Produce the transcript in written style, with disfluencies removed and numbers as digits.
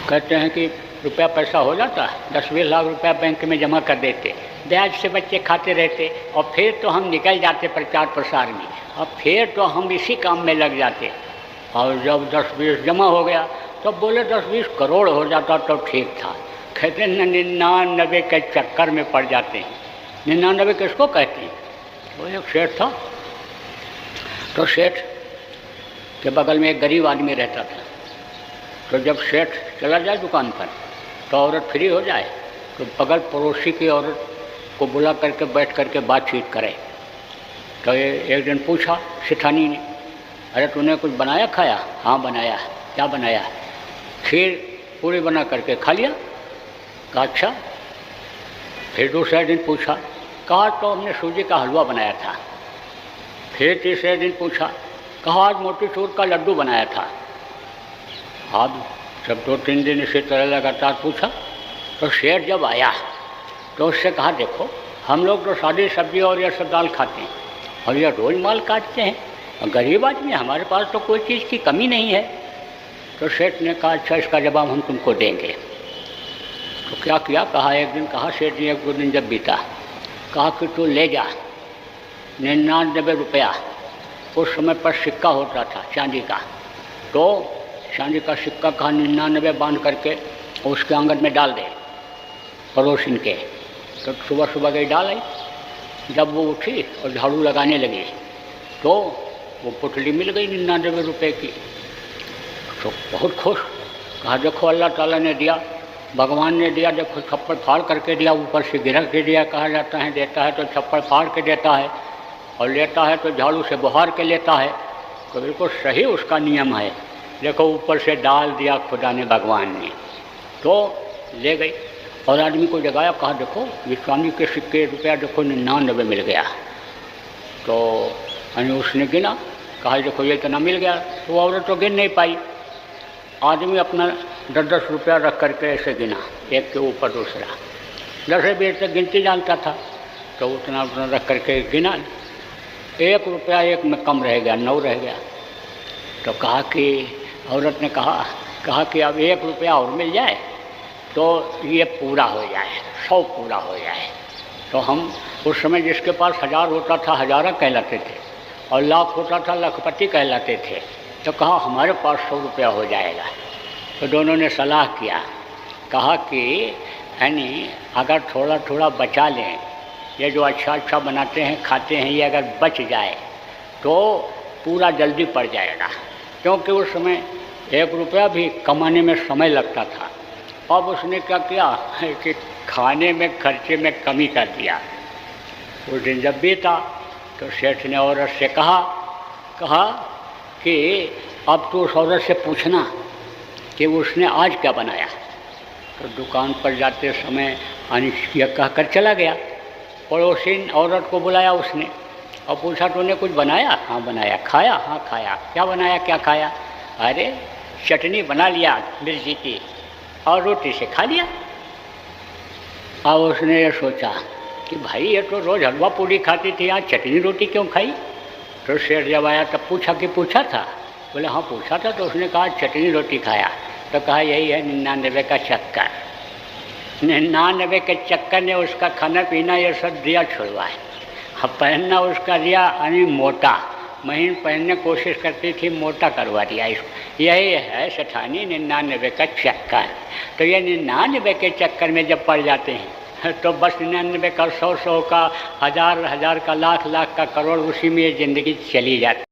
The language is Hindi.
कहते हैं कि रुपया पैसा हो जाता है, 10-20 लाख रुपया बैंक में जमा कर देते, ब्याज से बच्चे खाते रहते और फिर तो हम निकल जाते प्रचार प्रसार में, और फिर तो हम इसी काम में लग जाते। और जब 10-20 जमा हो गया तो बोले 10-20 करोड़ हो जाता तो ठीक था। कहते 99 के चक्कर में पड़ जाते हैं। 99 किसको कहते हैं? वो एक सेठ था, तो सेठ के बगल में एक गरीब आदमी रहता था। तो जब सेठ चला जाए दुकान पर तो औरत फ्री हो जाए तो बगल पड़ोसी की औरत को बुला करके बैठ करके बातचीत करे। तो ये एक दिन पूछा सेठानी ने, अरे तूने कुछ बनाया खाया? हाँ बनाया। क्या बनाया? खीर पूरी बना करके खा लिया। कहा अच्छा। फिर दूसरे दिन पूछा, कहा तो हमने सूजी का हलवा बनाया था। फिर तीसरे दिन पूछा, कहा आज मोतीचूर का लड्डू बनाया था। अब जब 2-3 दिन इसी तरह लगातार पूछा तो शेर जब आया तो उससे कहा देखो हम लोग तो सादी सब्जी और यह सब दाल खाते हैं और यह रोज माल काटते हैं, और गरीब आदमी हमारे पास तो कोई चीज़ की कमी नहीं है। तो सेठ ने कहा अच्छा इसका जवाब हम तुमको देंगे। तो क्या किया? कहा एक दिन कहा सेठ जी, एक दो दिन जब बीता, कहा कि तू ले जा 99 रुपया। उस समय पर सिक्का होता था चांदी का, तो चांदी का सिक्का कहा 99 बांध करके उसके आंगन में डाल दे पड़ोसिन के। तो सुबह सुबह गई डाल आई। जब वो उठी और झाड़ू लगाने लगी तो वो पुतली मिल गई 99 रुपये की। तो बहुत खुश। कहा देखो अल्लाह ताला ने दिया, भगवान ने दिया, देखो छप्पड़ फाड़ करके दिया, ऊपर से गिरा के दिया। कहा जाता है देता है तो छप्पड़ फाड़ के देता है और लेता है तो झाड़ू से बुहार के लेता है। तो बिल्कुल सही उसका नियम है। देखो ऊपर से डाल दिया खुदा ने, भगवान ने, तो ले गई और आदमी को जगाया। कहा देखो ये चांदी के सिक्के रुपया देखो 99 मिल गया। तो उसने गिना, कहा देखो ये इतना मिल गया। तो औरत तो गिन नहीं पाई। आदमी अपना 10-10 रुपया रख करके ऐसे गिना, एक के ऊपर दूसरा, 10-20 तक गिनती जानता था। तो उतना उतना रख करके गिना, 1 रुपया एक में कम रह गया, 9 रह गया। तो कहा कि औरत ने कहा कि अब 1 रुपया और मिल जाए तो ये पूरा हो जाए, 100 पूरा हो जाए। तो हम उस समय जिसके पास 1000 होता था हजारा कहलाते थे और लाख होता था लखपति कहलाते थे। तो कहा हमारे पास 100 रुपया हो जाएगा। तो दोनों ने सलाह किया, कहा कि यानी अगर थोड़ा थोड़ा बचा लें, ये जो अच्छा अच्छा बनाते हैं खाते हैं ये अगर बच जाए तो पूरा जल्दी पड़ जाएगा। क्योंकि उस समय 1 रुपया भी कमाने में समय लगता था। अब उसने क्या किया कि खाने में खर्चे में कमी कर दिया। उस दिन जब बीता तो सेठ ने औरत से कहा कि अब तो उस औरत से पूछना कि उसने आज क्या बनाया। तो दुकान पर जाते समय अनिश्चित कह कर चला गया। पड़ोसी औरत को बुलाया उसने और पूछा तूने कुछ बनाया? हाँ बनाया। खाया? हाँ खाया। क्या बनाया, क्या खाया? अरे चटनी बना लिया मिर्ची की और रोटी से खा लिया। और उसने ये सोचा कि भाई ये तो रोज़ हलवा पूड़ी खाती थी, आज चटनी रोटी क्यों खाई? तो सेठ जब आया तब पूछा कि पूछा था? बोले हाँ पूछा था। तो उसने कहा चटनी रोटी खाया। तो कहा यही है 99 का चक्कर। 99 के चक्कर ने उसका खाना पीना ये सब दिया छुड़वाए। अब पहनना उसका दिया यानी मोटा, महीन पहनने कोशिश करती थी, मोटा करवा दिया इसको। यही है सेठानी 99 का चक्कर। तो ये 99 के चक्कर में जब पड़ जाते हैं तो बस 99 का 100 का 1000 का लाख का करोड़, उसी में ये ज़िंदगी चली जाती।